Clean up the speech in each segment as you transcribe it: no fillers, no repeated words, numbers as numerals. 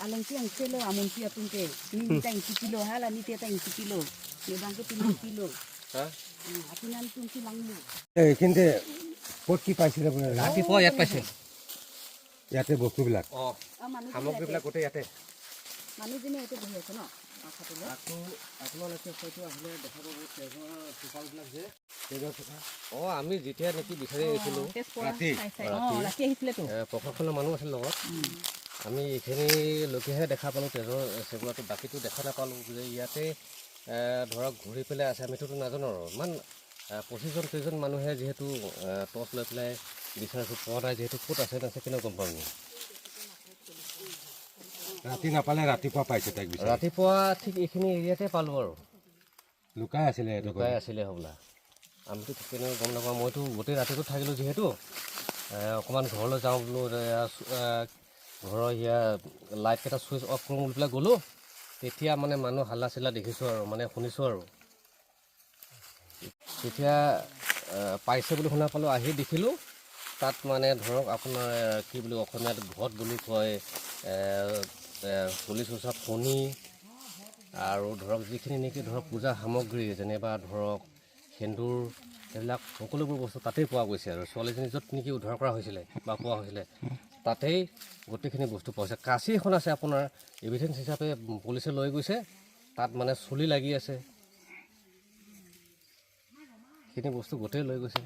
Alang siang kilo, amun siang tungke. Ni tang kilo, hala ni tang kilo. Ni bangke 3 kilo. Hah? Aku nan tungki langmu. কিন্তু ক'ত কি পাইছিলে আপোনাৰ ৰাতিপুৱা ইয়াত পাইছে ইয়াতে বস্তুবিলাক সামগ্ৰীবিলাক গোটেই ইয়াতে মানুহজনে ইয়াতে বহি আছে ন মাথাটোলৈ আপোনালোকে হয়তো আহিলে দেখা পাব তেজৰ চোপালবিলাক যে তেজৰ চোপা আমি যেতিয়া নেকি বিচাৰি আহিছিলোঁ ৰাতি ৰাতি আহিছিলেতো প্ৰশাসনৰ মানুহ আছিল লগত আমি এইখিনি লোকেহে দেখা পালোঁ তেজৰ চেগুৱাটো বাকীটো দেখা নাপালোঁ যে ইয়াতে ধৰক ঘূৰি পেলাই আছে আমিতো নাজানো আৰু ইমান 25জন মানুহে যিহেতু টৰ্চ লৈ পেলাই বিচাৰিছোঁ পোৱা নাই যিহেতু ক'ত আছে নাছে কেনেও গম পাম ৰাতি নাপালে ৰাতিপুৱা পাইছে তাইক ৰাতিপুৱা ঠিক এইখিনি এৰিয়াতে পালোঁ আৰু লুকাই আছিলে হ'বলা আমিতো কেনেকৈ গম নাপাওঁ মইতো গোটেই ৰাতিটো থাকিলোঁ যিহেতু অকণমান ঘৰলৈ যাওঁ বোলো ঘৰৰ লাইটকেইটা ছুইচ অফ কৰোঁ বুলি পেলাই গ'লোঁ তেতিয়া মানে মানুহ হাল্লা চিল্লা দেখিছোঁ আৰু মানে শুনিছোঁ আৰু তেতিয়া পাইছে বুলি শুনা পালোঁ আহি দেখিলোঁ তাত মানে ধৰক আপোনাৰ কি বুলি অসমীয়াত ঘট বুলি কয় চুলি চোচা ফণি আৰু ধৰক যিখিনি নেকি ধৰক পূজা সামগ্ৰী যেনিবা ধৰক সেন্দুৰ সেইবিলাক সকলোবোৰ বস্তু তাতেই পোৱা গৈছে আৰু ছোৱালীজনী য'ত নেকি উদ্ধাৰ কৰা হৈছিলে বা পোৱা হৈছিলে তাতেই গোটেইখিনি বস্তু পোৱা হৈছে কাঁচি এখন আছে আপোনাৰ এভিডেঞ্চ হিচাপে পুলিচে লৈ গৈছে তাত মানে চুলি লাগি আছে সেইখিনি বস্তু গোটেই লৈ গৈছে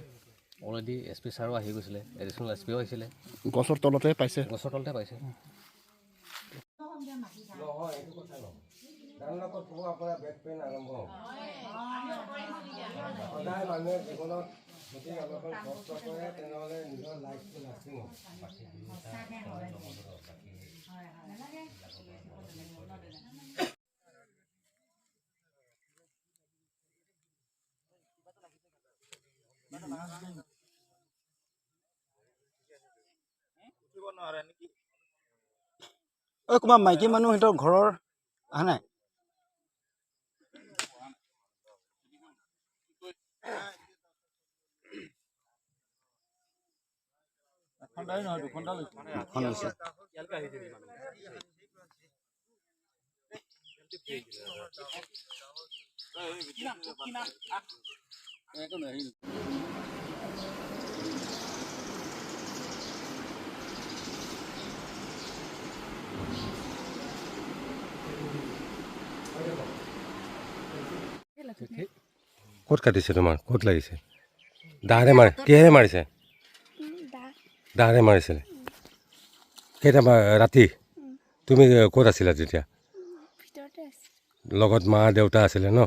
অলৰেডি SP ছাৰো আহি গৈছিলে এডিশ্যনেল SPও আহিছিলে গছৰ তলতে পাইছে সদায় মানুহে জীৱনত যদি অলপমান কষ্ট কৰে তেনেহ'লে নিজৰ লাইফটো লাষ্টিং হ'ব কোনোবা মাইকী মানুহ সিহঁতৰ ঘৰৰ অহা নাই ক'ত কাটিছে তোমাৰ ক'ত লাগিছে দাৰে মাৰি কিহেৰে মাৰিছে দাৰে মাৰিছিলে কেইটা ৰাতি তুমি ক'ত আছিলা তেতিয়া লগত মা দেউতা আছিলে ন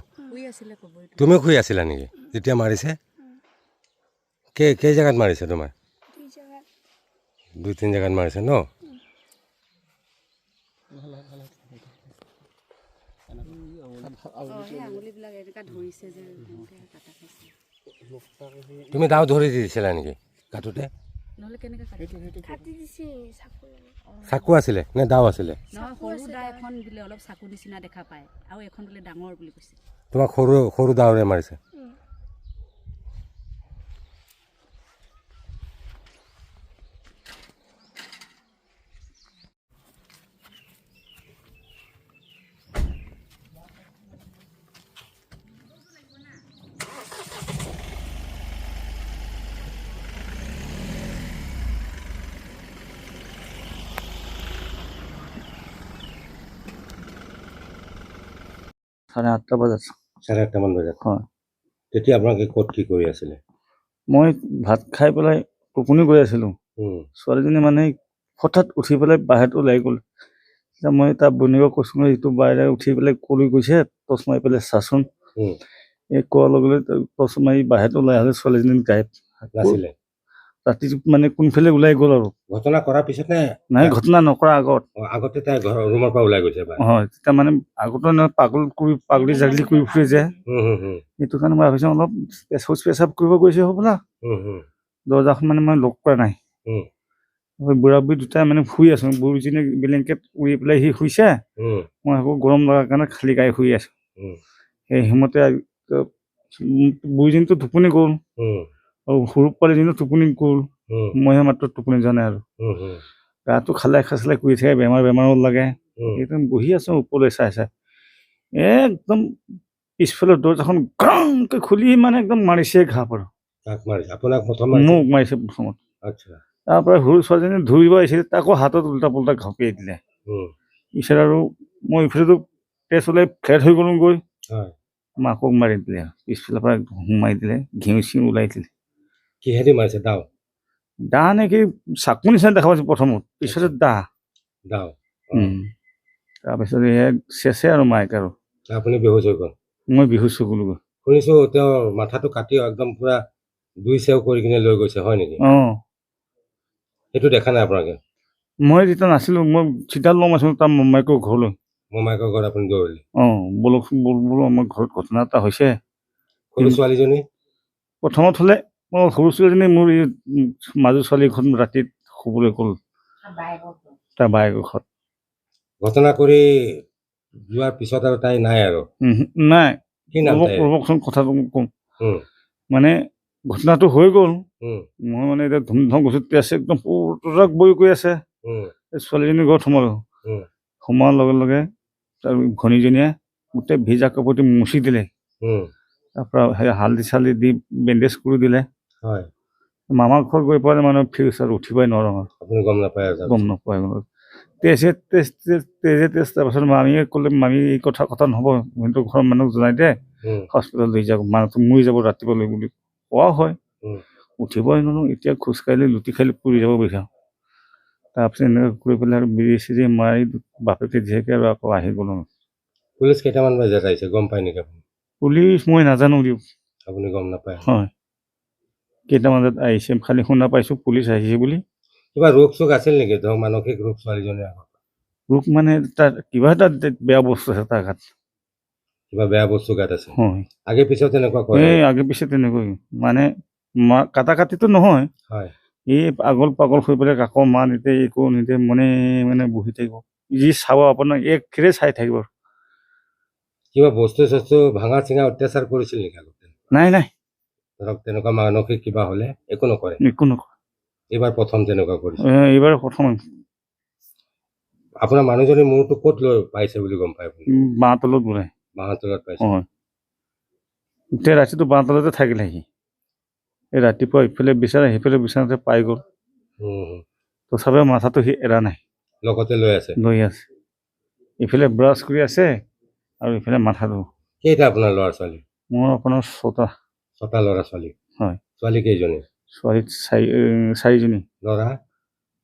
তুমি শুই আছিলা নেকি যেতিয়া মাৰিছে কেই জেগাত মাৰিছে তোমাৰ 2-3 জেগাত মাৰিছে ন তুমি দাও ধৰি দিছিলা নেকি কাটোতে চাকু আছিলে নে দাও আছিলে অলপ চাকু নিচিনা দেখা পায় আৰু এখন বোলে ডাঙৰ বুলি কৈছে তোমাক সৰু দাওৰে মাৰিছে চাৰে 8টা বজাত 8:30 মান বজাত তেতিয়া আপোনালোকে ক'ত কি কৰি আছিলে মই ভাত খাই পেলাই টোপনি গৈ আছিলোঁ ছোৱালীজনী মানে হঠাৎ উঠি পেলাই বাহিৰত ওলাই গ'ল মই তাৰ বনিব কৈছোঁ ইটো বাহিৰে উঠি পেলাই কলৈ গৈছে টচ মাৰি পেলাই চাচোন কোৱাৰ লগে লগে টচ মাৰি বাহিৰত ওলাই আহিলে ছোৱালীজনী গায়ব নাছিলে ৰাতি মানে কোনফালে ওলাই গ'ল আৰু ঘটনা কৰাৰ পিছত নাই ঘটনা নকৰা আগতে তাই ঘৰৰ ৰুমৰ পৰা ওলাই গৈছে হয় তেতিয়া মানে আগতে পাগলী জাগলি কৰি ফুৰে যে সেইটো কাৰণে মই ভাবিছোঁ অলপ শৌচ পেচাব কৰিব গৈছে হ'বলা দৰ্জাখন মানে মই লক কৰা নাই বুঢ়া বুঢ়ী দুটাই মানে শুই আছো বুঢ়ীজনী ব্লেংকেট উৰি পেলাই সি শুইছে মই আকৌ গৰম লগাৰ কাৰণে খালী গাই শুই আছো সেই সময়তে বুঢ়ীজনীতো টোপনি গ'ল আৰু সৰু পোৱালীজনীও টোপনি গ'ল মইহে মাত্ৰ টোপনি যোৱা নাই আৰু গাটো খালে কৰি থাকে বেমাৰো লাগে একদম বহি আছো ওপৰলৈ চাই একদম পিছফালৰ দৰ্জাখন গ্ৰংকৈ খুলি মানে একদম মাৰিছে ঘাপ আৰু মোক মাৰিছে প্ৰথমত তাৰ পৰা সৰু ছোৱালীজনী ধৰিব আহিছিল তাকো হাতত উল্টা পুল্টা ঘপিয়াই দিলে পিছত আৰু মই ইফালেতো তেজ ওলাই ফ্লেট হৈ গ'লো গৈ মাকক মাৰি দিলে পিছফালৰ পৰা সোমাই দিলে ঘিউ চিউ ওলাই দিলে কিহেদি মাৰিছে দা নে কি চাকু নিচিনা দেখা পাইছো প্ৰথমত পিছতে দা তাৰপিছত চেচে আৰু মাইক আৰু আপুনি বেহুচ হৈ গ'ল মই বিহুচ হৈ গ'লো শুনিছো তেওঁৰ মাথাটো কাটি একদম পুৰা 2 চেও কৰি কিনে লৈ গৈছে হয় নেকি সেইটো দেখা নাই আপোনালোকে মই যেতিয়া নাছিলো মই চিধাল লম আছিলো তাৰ মোমাইকৰ ঘৰলৈ মোমাইকৰ ঘৰত আপুনি দৌৰিলে বোলো আমাৰ ঘৰত ঘটনা এটা হৈছে সৰু ছোৱালীজনী প্ৰথমত হ'লে মই সৰু ছোৱালীজনী মোৰ এই মাজু ছোৱালীখন ৰাতিত শুবলৈ গ'ল তাৰ বায়েকৰ ঘৰত ঘটনা কৰি যোৱাৰ পিছত আৰু তাই নাই আৰু নাই কি নাম ৰ'বকচোন কথাটো কম মানে ঘটনাটো হৈ গ'ল মই মানে এতিয়া ধুমধাম গৈছো তেজ একদম পুৰা বৈ গৈ আছে ছোৱালীজনীৰ ঘৰত সোমোৱাৰ লগে লগে তাৰ ঘনীজনীয়ে গোটেই ভিজা কাপোৰটো মুচি দিলে তাৰপৰা সেই হালধি চালধি দি বেণ্ডেজ কৰি দিলে মামাৰ ঘৰত গৈ পেলাই মানে ফিউচাৰ উঠিবই নোৱাৰোঁ আপুনি গম নাপায় তেজে তাৰপাছত মামীয়ে ক'লে মামী এই কথা নহ'ব সিহঁতৰ ঘৰৰ মানুহক জনাই দে হস্পিটেল লৈ যাব মানুহটো মৰি যাব ৰাতিপুৱালৈ বুলি কোৱা হয় উঠিবই নোৱাৰোঁ এতিয়া খোজকাঢ়িলে লুটি খালি পৰি যাব বিচাৰোঁ তাৰপিছত এনেকৈ কৰি পেলাই আৰু বিৰি চিৰি মাৰি বাপেকে জীয়েকে আৰু আকৌ আহি গ'লো পুলিচ কেইটামান বজাত আহিছে গম পায় নেকি আপুনি পুলিচ মই নাজানো দিয়ক আপুনি গম নাপায় হয় কেইটামান বজাত আহিছে খালি শুনা পাইছোঁ পুলিচ আহিছে বুলি কিবা ৰোগ চোগ আছিল নেকি ধৰক মানসিক ৰোগ ছোৱালীজনীৰ আগত ৰোগ মানে তাৰ কিবা এটা বেয়া বস্তু আছে তাৰ গাত কিবা বেয়া বস্তু গাত আছে হয় আগে পিছত তেনেকুৱা কৰে আগে পিছে তেনেকৈ মানে কাটিতো নহয় হয় এই আগল পাগল হৈ পেলাই কাকো মা নিদিয়ে একো নিদিয়ে মানে বহি থাকিব যি চাব আপোনাক একখেৰে চাই থাকিব কিবা বস্তু চস্তু ভাঙা চিঙা অত্যাচাৰ কৰিছিল নেকি আগতে নাই ধৰক তেনেকুৱা মানসিক কিবা হ'লে একো নকৰে এইবাৰ প্ৰথম তেনেকুৱা কৰিছে এইবাৰ প্ৰথম আপোনাৰ মানুহজনী মূৰটো ক'ত লৈ পাইছে বুলি গম পায় আপুনি বাঁহ তলত বোলে বাঁহৰ তলত পাইছে গোটেই ৰাতিটো বাঁহ তলতে থাকিলে সি এই ৰাতিপুৱা ইফালে বিচাৰে সিফালে বিচাৰোঁতে পাই গ'ল তথাপিও মাথাটো সি এৰা নাই লগতে লৈ আছে ইফালে ব্ৰাছ কৰি আছে আৰু ইফালে মাথাটো কেইটা আপোনাৰ ল'ৰা ছোৱালী মোৰ আপোনাৰ 6টা ল'ৰা ছোৱালী হয় ছোৱালী কেইজনী ছোৱালী 4জনী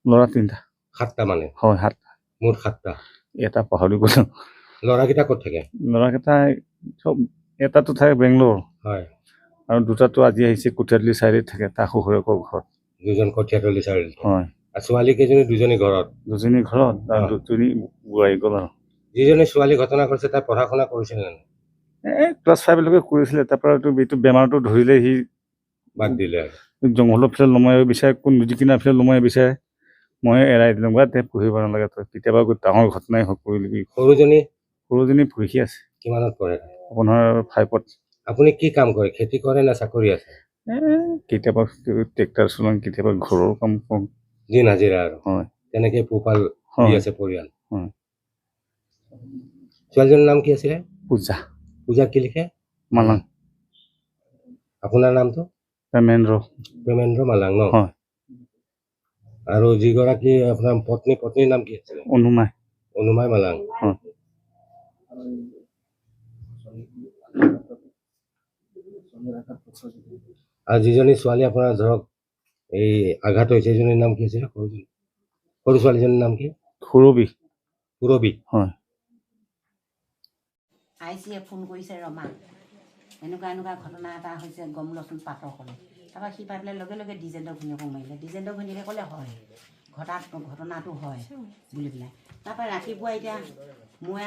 ল'ৰা 3টা 7টা মানে হয় 7টা মোৰ 7টা এটা পাহৰি গ'লো ল'ৰাকেইটা ক'ত থাকে ল'ৰাকেইটা চব এটাতো থাকে বেংগলোৰ হয় আৰু দুটাতো আজি আহিছে কঠীয়াতলি চাৰিআলিত থাকে তাৰ শহুৰেকৰ ঘৰত দুজন কঠীয়াতলি চাৰিআলিত হয় আৰু ছোৱালী কেইজনী দুজনী ঘৰত আৰু দুজনী বোৱাৰী গ'ল আৰু যিজনী ছোৱালী ঘটনা কৰিছে তাই পঢ়া শুনা কৰিছিল নে ক্লাছ 5লৈকে কৰিছিলে তাৰপৰা এইটো বেমাৰটো ধৰিলে সি বাদ দিলে আৰু জংঘলৰ ফালে লমাই বিচাৰে কোন নদী কিনাৰ ফালে লমাই বিচাৰে মই এৰাই দিলোঁ বা তে পঢ়িব নালাগে তই কেতিয়াবা ডাঙৰ ঘটনাই হওক কৰিবি সৰুজনী পঢ়ি আছে কিমানত পঢ়ে আপোনাৰ 5ত আপুনি কি কাম কৰে খেতি কৰে না চাকৰি আছে কেতিয়াবা ট্ৰেক্টৰ চলাওঁ কেতিয়াবা ঘৰৰ কাম কৰোঁ দিন হাজিৰা আৰু হয় তেনেকৈ পোহপাল দি আছে পৰিয়াল হয় ছোৱালীজনীৰ নাম কি আছিলে পূজা কি লিখে মালাং আপোনাৰ নামটো প্ৰেমেন্দ্ৰ মালাং ন হয় আৰু যিগৰাকী আপোনাৰ পত্নীৰ নাম কি আছিলে অনুমাই মালাং আৰু যিজনী ছোৱালী আপোনাৰ ধৰক এই আঘাত হৈছে সেইজনীৰ নাম কি আছিলে সৰু ছোৱালীজনীৰ নাম কি সুৰবি হয় আইচিয়ে ফোন কৰিছে ৰমা এনেকুৱা ঘটনা এটা হৈছে গম লচোন পাতৰ ক'লে তাৰপৰা সি পাই পেলাই লগে লগে ডিজেণ্টৰ ঘৈণীয়েকক মাৰিলে ডিজেণ্টৰ ঘৈণীয়েকে ক'লে হয় ঘটনাটো হয় বুলি পেলাই তাৰপৰা ৰাতিপুৱা এতিয়া মই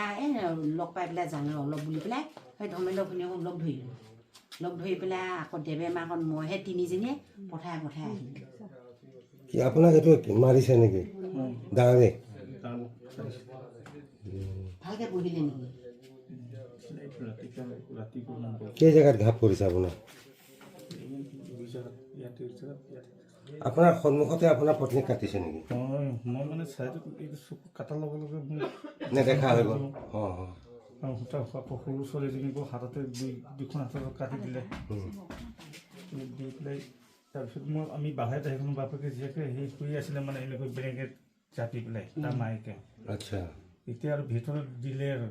লগ পাই পেলাই জানো অলপ বুলি পেলাই সেই ধৰ্মেন্দ্ৰ ঘৈণীয়েকক লগ ধৰি পেলাই আকৌ দেৱে মাকত মইহে 3জনীয়ে পঠাই আহিলোঁ আপোনাক এইটো মাৰিছে নেকি দাঁড়ে ভালকৈ পঢ়িলে নেকি কেই জেগাত ঘাপ পৰিছে আপোনাৰ আপোনাৰ সন্মুখতে আপোনাৰ পত্নীক কাটিছে নেকি? মই মানে চাইডত চকু কাটাৰ লগে লগে নেদেখা হৈ গ'ল। আৰু সূতা সৰু ছোৱালীজনীকো হাততে দুখন হাতত কাটি দিলে। দি পেলাই তাৰপিছত আমি বাহিৰত আহিলোঁ, বাপেকে জীয়েকে সেই শুই আছিলে মানে এনেকৈ ব্লেংকেট জাপি পেলাই তাৰ মায়েকে। আচ্ছা, এতিয়া আৰু ভিতৰত দিলে আৰু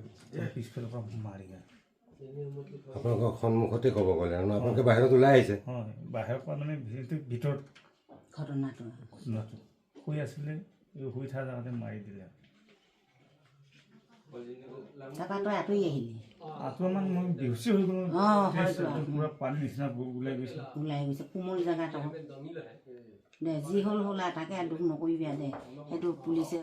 পিছফালৰ পৰা মাৰি গ'ল। আপোনালোকৰ সন্মুখতে ক'ব গ'লে আৰু আপোনালোকে বাহিৰত ওলাই আহিছে? হয়, বাহিৰৰ পৰা মানে ভিতৰত ঘটনাটো শুই আছিলে, শুই থকা জেগাতে মাৰি দিলে। তাৰপৰা তই আঁতৰি আহিলি? আঁতৰমান মই বেহুচি হৈ গ'লো, পূৰা পানী নিচিনা ওলাই গৈছে কোমল জেগাত। দে যি হ'ল হ'ল আৰু তাকে দুখ নকৰিবি দে, সেইটো পুলিচে